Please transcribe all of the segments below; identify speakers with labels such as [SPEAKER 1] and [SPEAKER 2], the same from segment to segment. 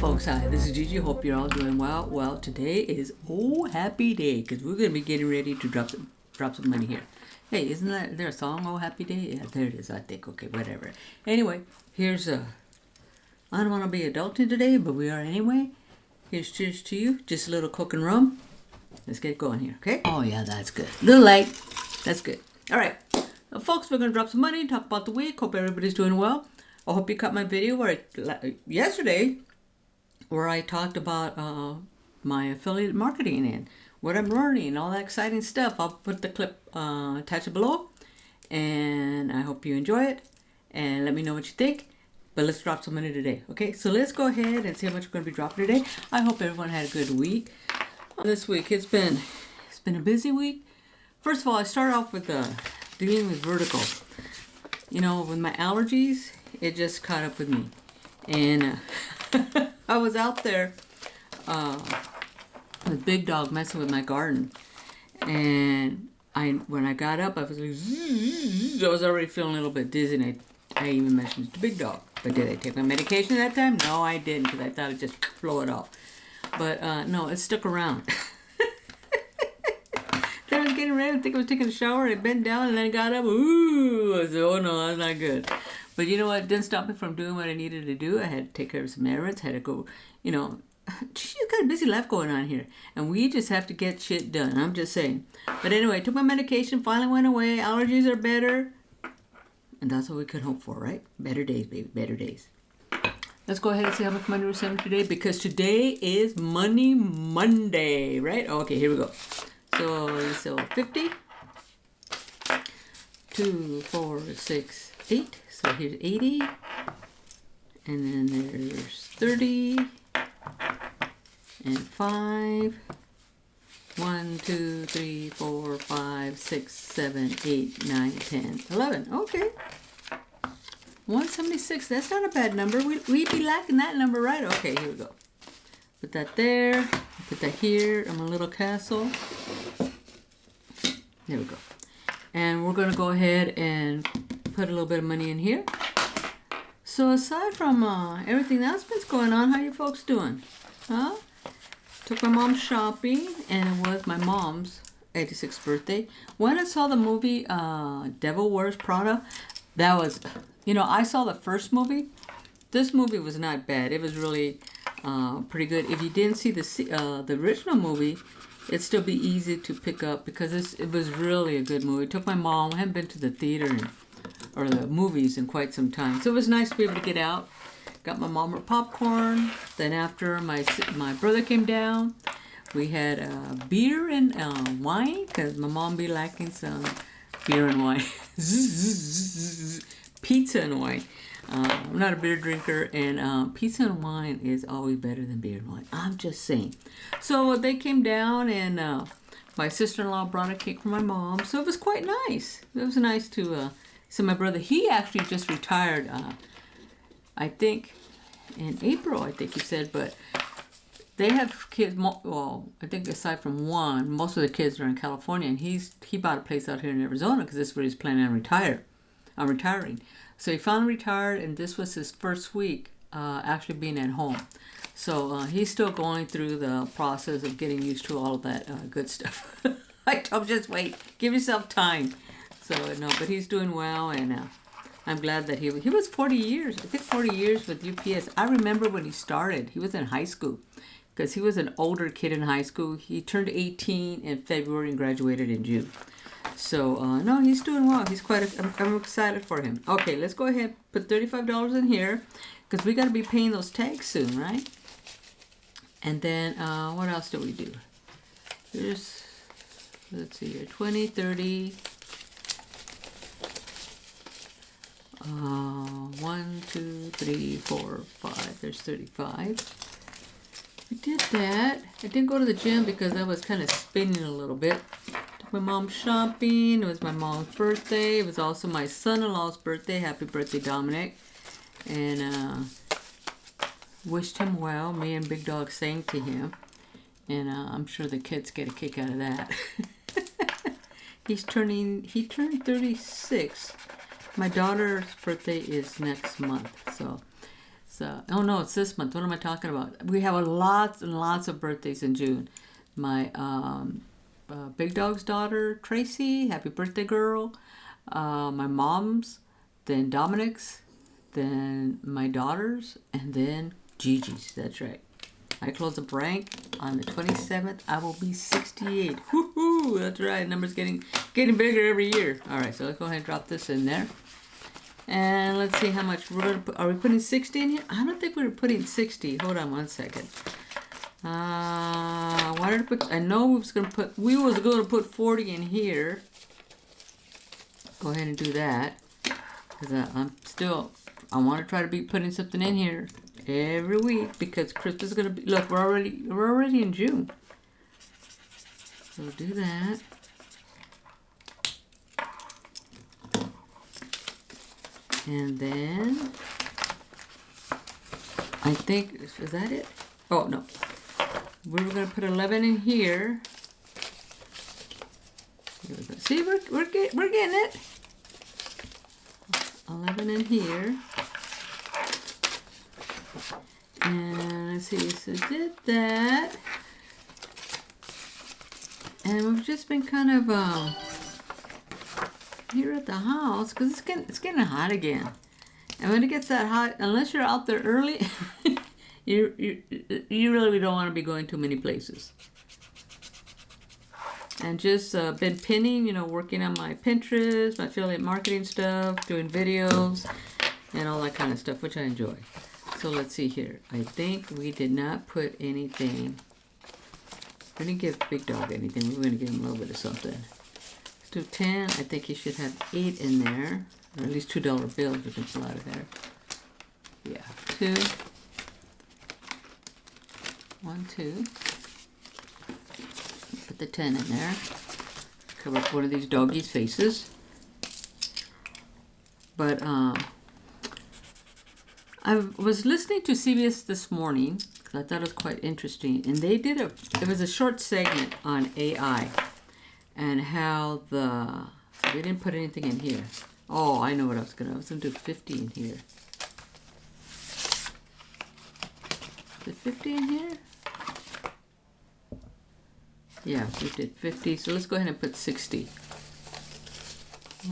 [SPEAKER 1] folks, hi, this is Gigi. Hope you're all doing well. Well, today is happy day because we're going to be getting ready to drop some money here. Hey, isn't there a song, Oh Happy Day? Yeah, there it is, I think. Okay, whatever. Anyway, here's I don't want to be adulting today, but we are anyway. Here's cheers to you. Just a little Coke and rum. Let's get going here, okay? Oh, yeah, that's good. A little light. That's good. All right. Now, folks, we're going to drop some money, talk about the week. Hope everybody's doing well. I hope you caught my video yesterday where I talked about my affiliate marketing and what I'm learning and all that exciting stuff. I'll put the clip attached below, and I hope you enjoy it, and let me know what you think. But let's drop some money today, okay? So let's go ahead and see how much we're going to be dropping today. I hope everyone had a good week. This week, it's been a busy week. First of all, I start off with dealing with vertigo. You know, with my allergies, it just caught up with me. And I was out there with Big Dog messing with my garden. And when I got up, I was like, zzz, I was already feeling a little bit dizzy. And I even mentioned it to Big Dog. But did I take my medication that time? No, I didn't, because I thought I'd just blow it off. But no, it stuck around. Then I was getting ready. I think I was taking a shower. I bent down and then I got up. Ooh, I said, oh no, that's not good. But you know what? It didn't stop me from doing what I needed to do. I had to take care of some errands. Had to go, you know, she's got a busy life going on here. And we just have to get shit done. I'm just saying. But anyway, I took my medication. Finally went away. Allergies are better. And that's what we could hope for, right? Better days, baby. Better days. Let's go ahead and see how much money we're saving today, because today is Money Monday, right? Okay, here we go. So 50, 2, 4, 6, 8. So here's 80. And then there's 30. And 5. 1, 2, 3, 4, 5, 6, 7, 8, 9, 10, 11. Okay. 176. That's not a bad number. We'd be lacking that number, right? Okay, here we go. Put that there. Put that here on my little castle. There we go. And we're going to go ahead and put a little bit of money in here. So aside from everything else that's going on, how you folks doing? Huh? Took my mom shopping, and it was my mom's 86th birthday. When I saw the movie Devil Wears Prada, that was, you know, I saw the first movie. This movie was not bad. It was really pretty good. If you didn't see the original movie, it'd still be easy to pick up, because it was really a good movie. Took my mom. I hadn't been to the theater or the movies in quite some time, so it was nice to be able to get out. Got my mom her popcorn. Then after my brother came down, we had beer and wine, because my mom be liking some beer and wine. Pizza and wine. I'm not a beer drinker, and pizza and wine is always better than beer and wine. I'm just saying. So they came down, and my sister-in-law brought a cake for my mom. So it was quite nice. It was nice to see my brother. He actually just retired, I think in April, I think he said, but they have kids, well, I think aside from one, most of the kids are in California, and he bought a place out here in Arizona, because this is where he's planning on retiring. So he finally retired, and this was his first week actually being at home. So he's still going through the process of getting used to all of that good stuff. I told him, just wait, give yourself time. So no, but he's doing well, and I'm glad that he was 40 years. I think 40 years with UPS. I remember when he started. He was in high school, because he was an older kid in high school. He turned 18 in February and graduated in June. So, no, he's doing well. He's I'm excited for him. Okay, let's go ahead and put $35 in here, because we got to be paying those tags soon, right? And then, what else do we do? Here's, let's see here, 20, 30. 1, 2, 3, 4, 5. There's 35. We did that. I didn't go to the gym because I was kind of spinning a little bit. Took my mom shopping. It was my mom's birthday. It was also my son-in-law's birthday. Happy birthday, Dominic. And wished him well. Me and Big Dog sang to him. And I'm sure the kids get a kick out of that. He turned 36. My daughter's birthday is next month, so Oh no, it's this month. What am I talking about? We have lots and lots of birthdays in June. My big dog's daughter, Tracy, happy birthday, girl. My mom's, then Dominic's, then my daughter's, and then Gigi's. That's right. I close the bank on the 27th. I will be 68. Woohoo! That's right. Number's getting bigger every year. All right, so let's go ahead and drop this in there. And let's see how much we're gonna put. Are we putting 60 in here? I don't think we're putting 60. Hold on one second. Why did I put? I know we was gonna put 40 in here. Go ahead and do that, because I want to try to be putting something in here every week, because Christmas is gonna be. Look, we're already in June. So do that. And then I think, is that it? Oh no, we were gonna put 11 in here. See, we're getting it. 11 in here. And let's see, so did that. And we've just been kind of here at the house, because it's getting hot again. And when it gets that hot, unless you're out there early, you really don't want to be going too many places. And just been pinning, working on my Pinterest, my affiliate marketing stuff, doing videos, and all that kind of stuff, which I enjoy. So let's see here. I think we did not put anything. We didn't give Big Dog anything. We were going to give him a little bit of something. Let's do 10. I think he should have 8 in there. Or at least $2 bills we can pull out of there. Yeah, 2. 1, 2. Put the 10 in there. Cover up one of these doggies' faces. But I was listening to CBS this morning, because I thought it was quite interesting, and they did it was a short segment on AI and how we didn't put anything in here. Oh, I know what I was gonna do 50 in here. Is it 50 in here? Yeah, we did 50, so let's go ahead and put 60.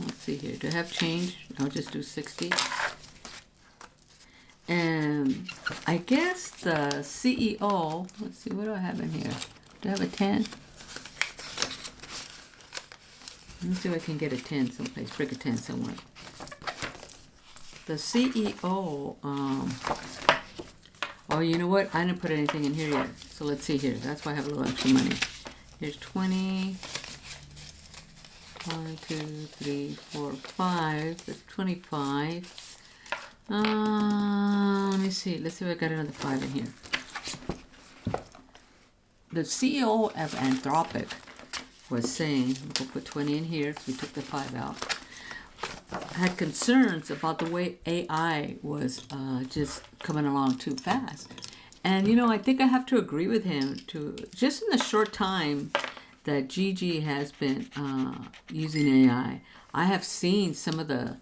[SPEAKER 1] Let's see here, do I have change? I'll just do 60. And I guess the CEO, let's see, what do I have in here? Do I have a 10? Let me see if I can get a 10 someplace, break a 10 somewhere. The CEO, oh, you know what? I didn't put anything in here yet. So let's see here. That's why I have a little extra money. Here's 20. 1, 2, 3, 4, 5. That's 25. Let me see. Let's see if I got another 5 in here. The CEO of Anthropic was saying, we'll put 20 in here, so we took the 5 out, had concerns about the way AI was just coming along too fast. And I think I have to agree with him to just in the short time that Gigi has been using AI, I have seen some of the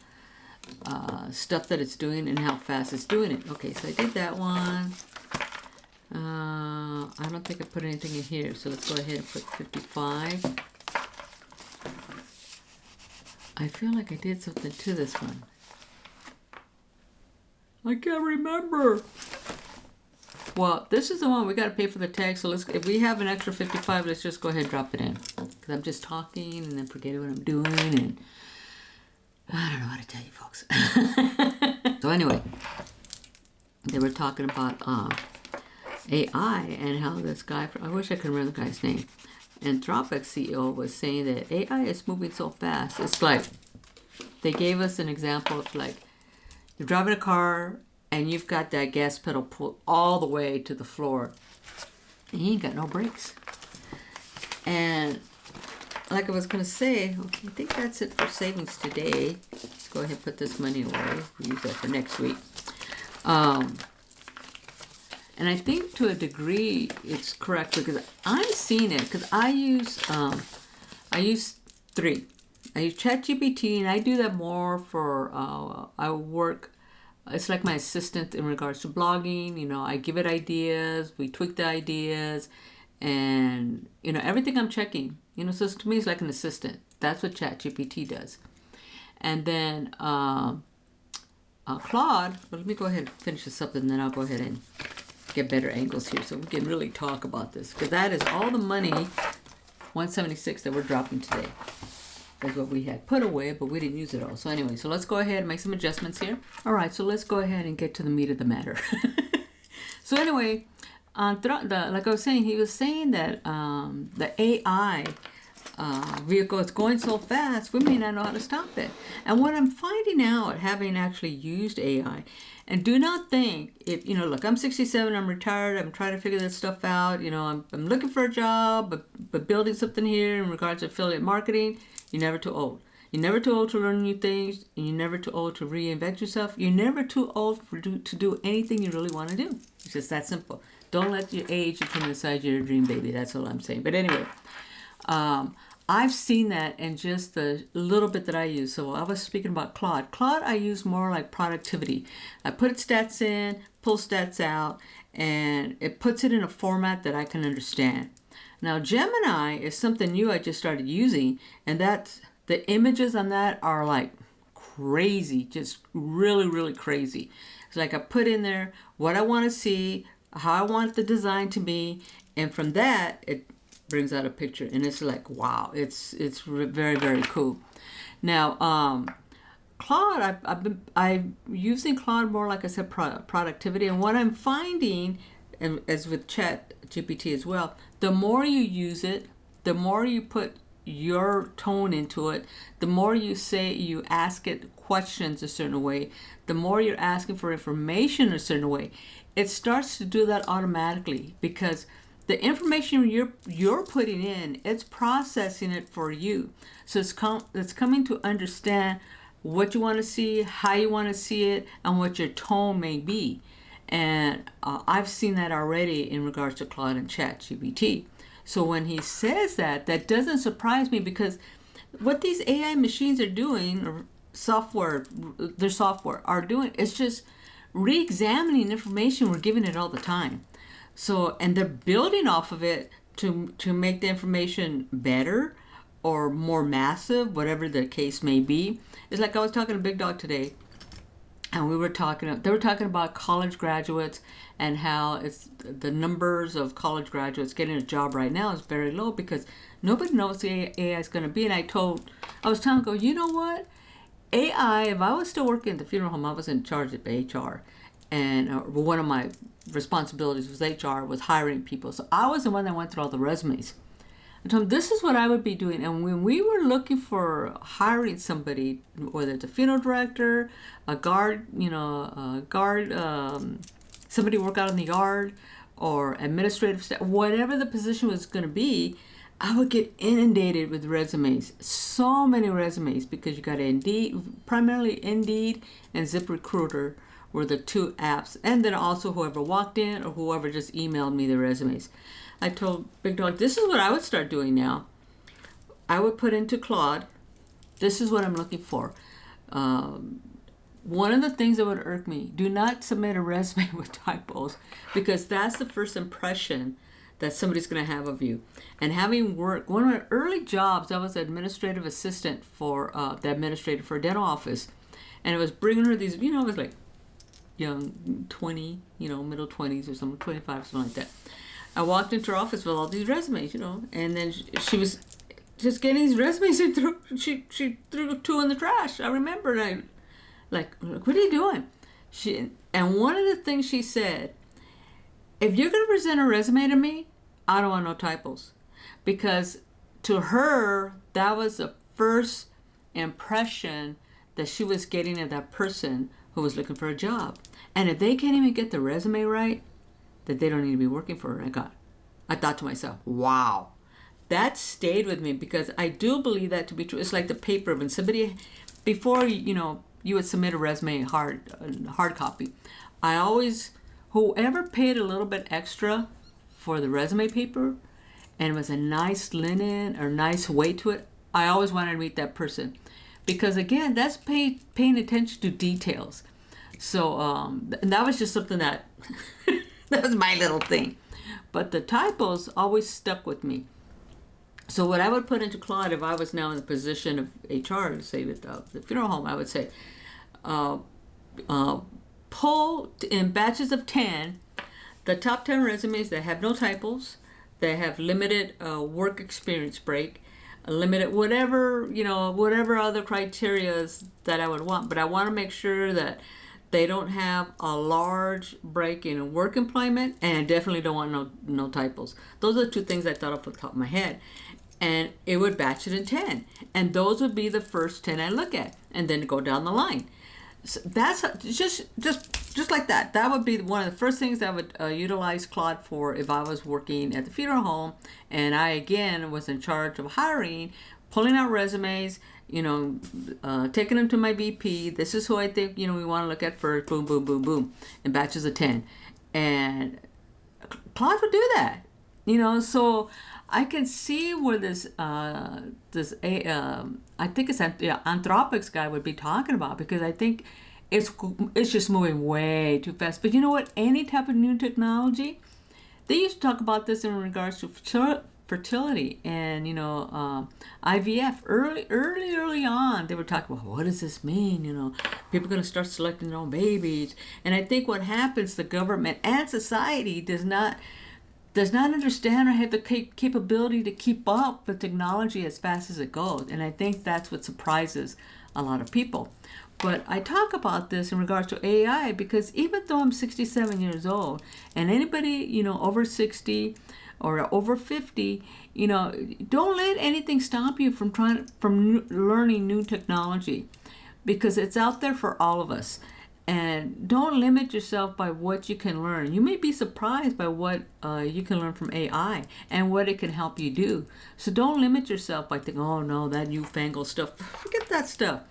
[SPEAKER 1] stuff that it's doing and how fast it's doing it. Okay, so I did that one. I don't think I put anything in here, so let's go ahead and put 55. I feel like I did something to this one. I can't remember. Well, this is the one we got to pay for the tag, so if we have an extra 55, let's just go ahead and drop it in. Because I'm just talking and then forgetting what I'm doing, and I don't know how to tell you folks. So anyway, they were talking about AI and how this guy, I wish I could remember the guy's name, Anthropic CEO was saying that AI is moving so fast. It's like, they gave us an example of like, you're driving a car and you've got that gas pedal pulled all the way to the floor and you ain't got no brakes. And like I was going to say, okay, I think that's it for savings today. Let's go ahead and put this money away. We'll use that for next week. And I think to a degree it's correct because I'm seeing it because I use 3. I use ChatGPT and I do that more for I work It's like my assistant in regards to blogging. You know, I give it ideas, we tweak the ideas, and you know, everything I'm checking. You know, so to me, it's like an assistant. That's what ChatGPT does. And then Claude. Well, let me go ahead and finish this up, and then I'll go ahead and get better angles here, so we can really talk about this, because that is all the money, 176, that we're dropping today. That's what we had put away, but we didn't use it all. So anyway, so let's go ahead and make some adjustments here. All right, so let's go ahead and get to the meat of the matter. So anyway, like I was saying, he was saying that the AI vehicle is going so fast, we may not know how to stop it. And what I'm finding out, having actually used AI, and do not think, if you know, look, I'm 67, I'm retired, I'm trying to figure this stuff out, you know, I'm looking for a job, but building something here in regards to affiliate marketing. You're never too old. You're never too old to learn new things, and you're never too old to reinvent yourself. You're never too old to do anything you really want to do. It's just that simple. Don't let your age determine the size of your dream, baby. That's all I'm saying. But anyway, I've seen that in just the little bit that I use. So I was speaking about Claude. Claude I use more like productivity. I put stats in, pull stats out, and it puts it in a format that I can understand. Now, Gemini is something new I just started using, and that's, the images on that are like crazy, just really, really crazy. It's like I put in there what I want to see, how I want the design to be, and from that, it brings out a picture, and it's like, wow, it's very, very cool. Now, Claude, I'm using Claude more, like I said, productivity, and what I'm finding, and as with Chat GPT as well, the more you use it, the more you put your tone into it, the more you ask it questions a certain way, the more you're asking for information a certain way, it starts to do that automatically, because the information you're putting in, it's processing it for you. So it's coming to understand what you want to see, how you want to see it, and what your tone may be. And I've seen that already in regards to Claude and ChatGPT. So when he says that, that doesn't surprise me, because what these AI machines are doing, or their software are doing, is just re-examining information we're giving it all the time. So, and they're building off of it to make the information better or more massive, whatever the case may be. It's like I was talking to Big Dog today, and they were talking about college graduates and how it's the numbers of college graduates getting a job right now is very low, because nobody knows the AI is going to be. And I was telling him, you know what? AI, if I was still working at the funeral home, I was in charge of HR. And one of my responsibilities was HR, was hiring people. So I was the one that went through all the resumes. I told him, this is what I would be doing. And when we were looking for hiring somebody, whether it's a funeral director, a guard, somebody work out in the yard, or administrative staff, whatever the position was going to be, I would get inundated with resumes. So many resumes, because you got Indeed, primarily Indeed and ZipRecruiter were the two apps. And then also whoever walked in or whoever just emailed me the resumes. I told Big Dog, this is what I would start doing now. I would put into Claude, this is what I'm looking for. One of the things that would irk me, do not submit a resume with typos, because that's the first impression that somebody's going to have of you. And having worked, one of my early jobs, I was an administrative assistant for the administrator for a dental office. And it was bringing her these, it was like young, 20, middle 20s or something, 25, something like that. I walked into her office with all these resumes, and then she was just getting these resumes, and she threw two in the trash. I remember, and I, like, what are you doing? And one of the things she said, if you're going to present a resume to me, I don't want no typos. Because to her, that was the first impression that she was getting of that person who was looking for a job. And if they can't even get the resume right, that they don't need to be working for her. I thought to myself, wow, that stayed with me, because I do believe that to be true. It's like the paper, when somebody, before, you would submit a resume hard copy. I always, whoever paid a little bit extra for the resume paper, and it was a nice linen or nice weight to it, I always wanted to meet that person. Because again, that's paying attention to details. So and that was just something that that was my little thing. But the typos always stuck with me. So what I would put into Claude, if I was now in the position of HR, say with the funeral home, I would say, pull in batches of 10, the top 10 resumes that have no typos, that have limited work experience break, limited whatever, whatever other criteria that I would want. But I want to make sure that they don't have a large break in work employment, and I definitely don't want no typos. Those are the two things I thought off the top of my head. And it would batch it in 10. And those would be the first 10 I look at, and then go down the line. So that's just like that. That would be one of the first things I would utilize Claude for if I was working at the funeral home, and I again was in charge of hiring, pulling out resumes, taking them to my VP. This is who I think we want to look at first. Boom, boom, boom, boom, in batches of 10, and Claude would do that. So I can see where this I think it's Anthropics guy would be talking about, because I think it's just moving way too fast. But you know what? Any type of new technology, they used to talk about this in regards to fertility and IVF. Early on, they were talking about, what does this mean? People are going to start selecting their own babies. And I think what happens, the government and society does not understand or have the capability to keep up with technology as fast as it goes. And I think that's what surprises a lot of people. But I talk about this in regards to AI because even though I'm 67 years old, and anybody, over 60 or over 50, don't let anything stop you from learning new technology, because it's out there for all of us. And don't limit yourself by what you can learn. You may be surprised by what you can learn from AI and what it can help you do. So don't limit yourself by thinking, oh no, that newfangled stuff. Forget that stuff.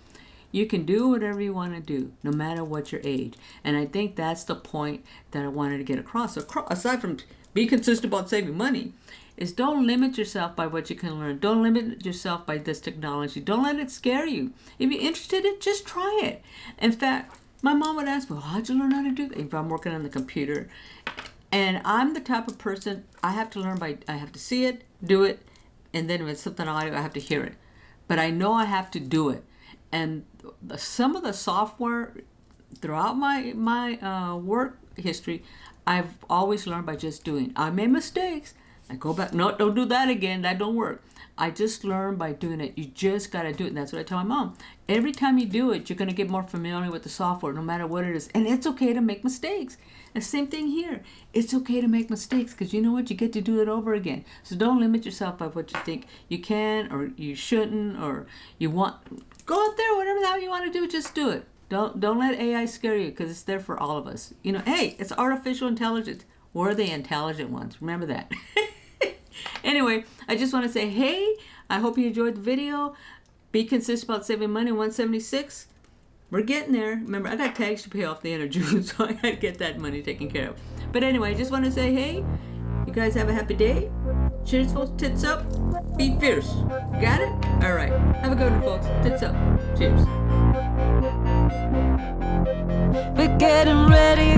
[SPEAKER 1] You can do whatever you want to do, no matter what your age. And I think that's the point that I wanted to get across. So aside from be consistent about saving money, is don't limit yourself by what you can learn. Don't limit yourself by this technology. Don't let it scare you. If you're interested in it, just try it. In fact, my mom would ask me, well, how'd you learn how to do that? If I'm working on the computer. And I'm the type of person, I have to see it, do it, and then if it's something audio, I have to hear it. But I know I have to do it. And some of the software throughout my work history, I've always learned by just doing. I made mistakes. I go back, no, don't do that again. That don't work. I just learned by doing it. You just got to do it. And that's what I tell my mom. Every time you do it, you're going to get more familiar with the software, no matter what it is. And it's okay to make mistakes. And same thing here. It's okay to make mistakes, because you know what? You get to do it over again. So don't limit yourself by what you think you can or you shouldn't or you want. Go out there, whatever the hell you want to do, just do it. Don't let AI scare you, because it's there for all of us. Hey, it's artificial intelligence. We're the intelligent ones. Remember that. Anyway, I just want to say, hey, I hope you enjoyed the video. Be consistent about saving money. 176. We're getting there. Remember, I got tags to pay off the end of June, so I got to get that money taken care of. But anyway, I just want to say, hey, you guys have a happy day. Cheers, folks. Tits up. Be fierce. Got it? All right. Have a good one, folks. Tits up. Cheers.
[SPEAKER 2] We're getting ready.